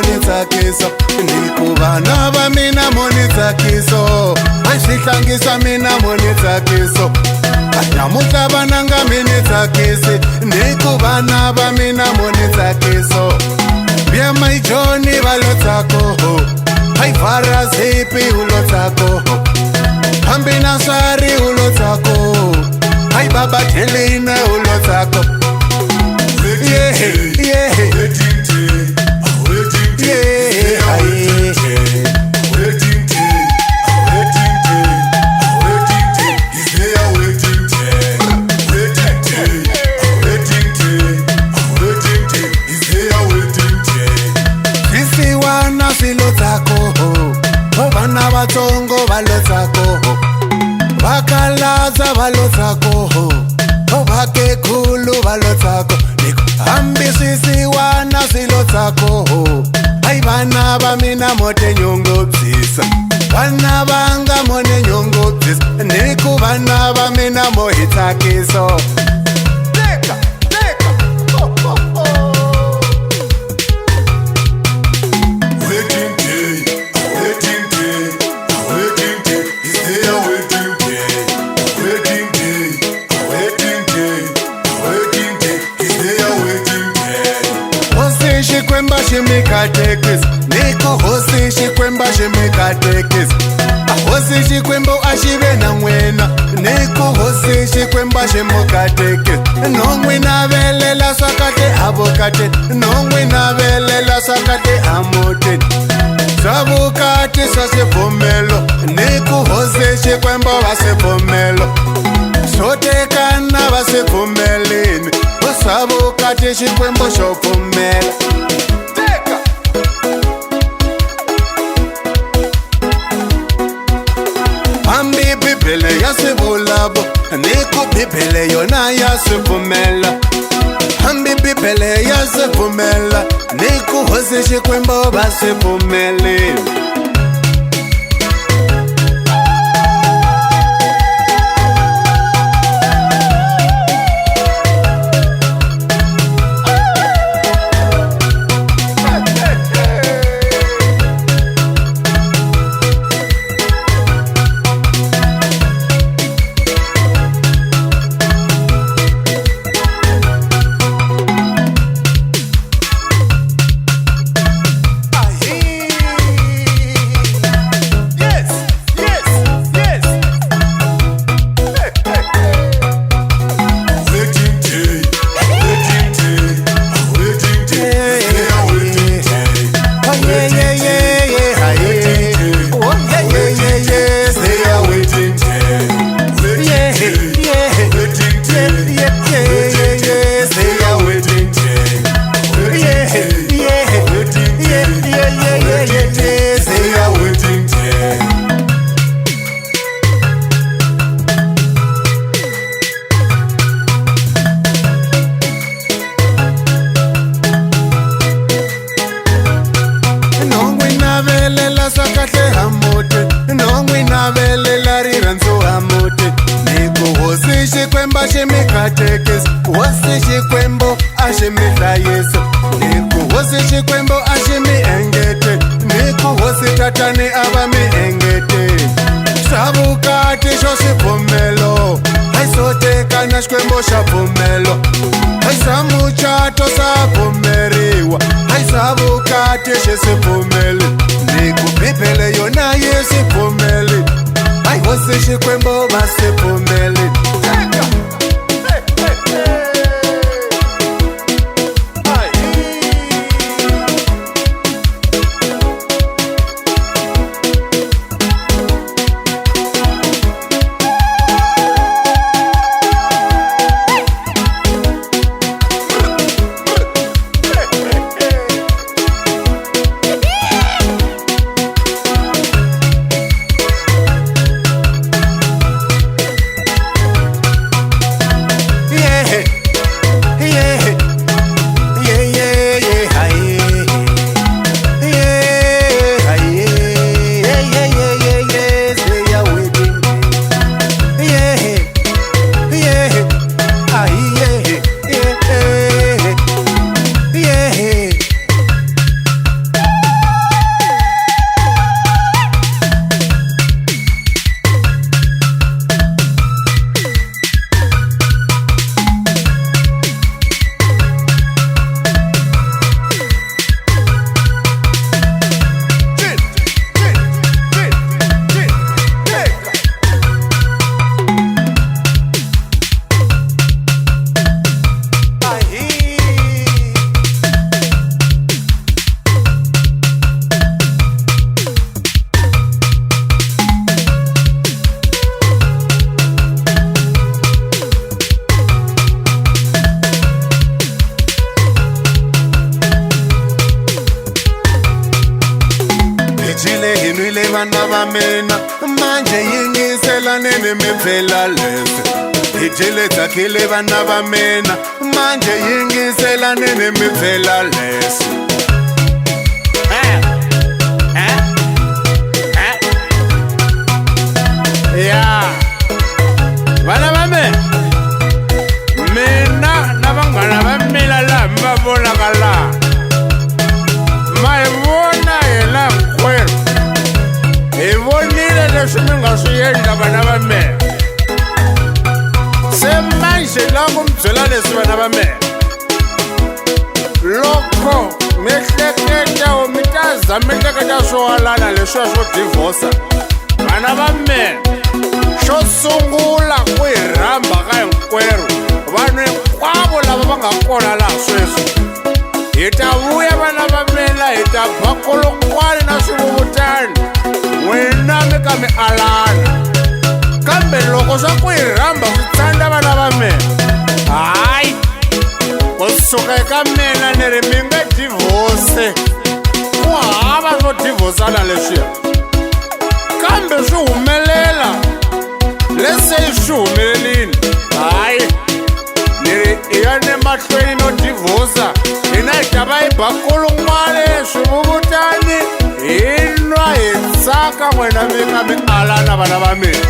monitsakiso nikuvana va mina monitsakiso aswihlangisa mina monitsakiso namuhla vananga minitsakisi nikuvana va mina monitsakiso vya maijoni valotsako hai farazipi ulotsako hambi nasari ulotsako hai baba Telina ulotsako vana vatsongo valotsako vakalaza valotsako vakekhulu valotsako hambi swisiwana swilotsako ai vana va mina mote nyongobzisa vana vanga mone nyongobzisa niku vana va mina mohitsakiso Xikwemba xi mi katekisi niku hosi xikwemba xi mi katekisi hosi xikwembo a xi ve na n'wina niku hosi xikwemba xi mu katekisi no n'wi navelela swa kahle avukateni no n'wi navelela swa kahle amuteni swa vukati swa swipfumelo niku hosi xikwembo va swipfumelo swo tekana va swipfumelini swa vukati xikwembo xo pfumela hambi bibele ya swivulavo niku bibele yona ya swipfumela hambi bibele ya swipfumela niku hosi xikwembo va swipfumelini xikwemba xi mi katekisi hosi xikwembo a xi mi hlayisa niku hosi xikwembo a xi mi engete niku hosi tatani a va mi engete swa vukati xo swipfumelo hai swo tekana xikwembo xa pfumelo hai swa mucato swa pfumeriwa hai swa vukati xi swi pfumeli niku bibele yona yi swi pfumeli hai hosi xikwembo va swi pfumeli jile hi nwile vana va mina manje yingiselaneni mi pfela leswi hi jile tsakile vana va mina manje yingiselaneni mi pfela leswi ya vana va mina na vanghana va mina laha mi va vonaka laha ma hi vona hina hinkwerhu hi vonile leswi mi nga swi endla vana va mina se manje lava ku mi byela leswi vana va mina loko mi hleketa or mi ta za mi hleketa swo alana leswiya swo divorsa vana va mina xo sungula ku hi rhamba ka hinkwerhu vanhu hinkwavo lava va nga kona laha sweswi hi ta vuya vana va mina hi ta ba kolokwani na swivuvutani n'wina mi ka mi alana kambe loko swa ku hi rhamba swi tsandza vana va mina hayi kusuka eka mina ni ri mi nge divorce ku hava swo divorcana leswiya kambe swi humelela lese swi humelelini hayi ni ri i ya ne mahlweni no divorsa hina hi ta va hi ba kulun'wana swivuvutani hi nwa hi tsaka n'wina mi ka mi alana vana va mina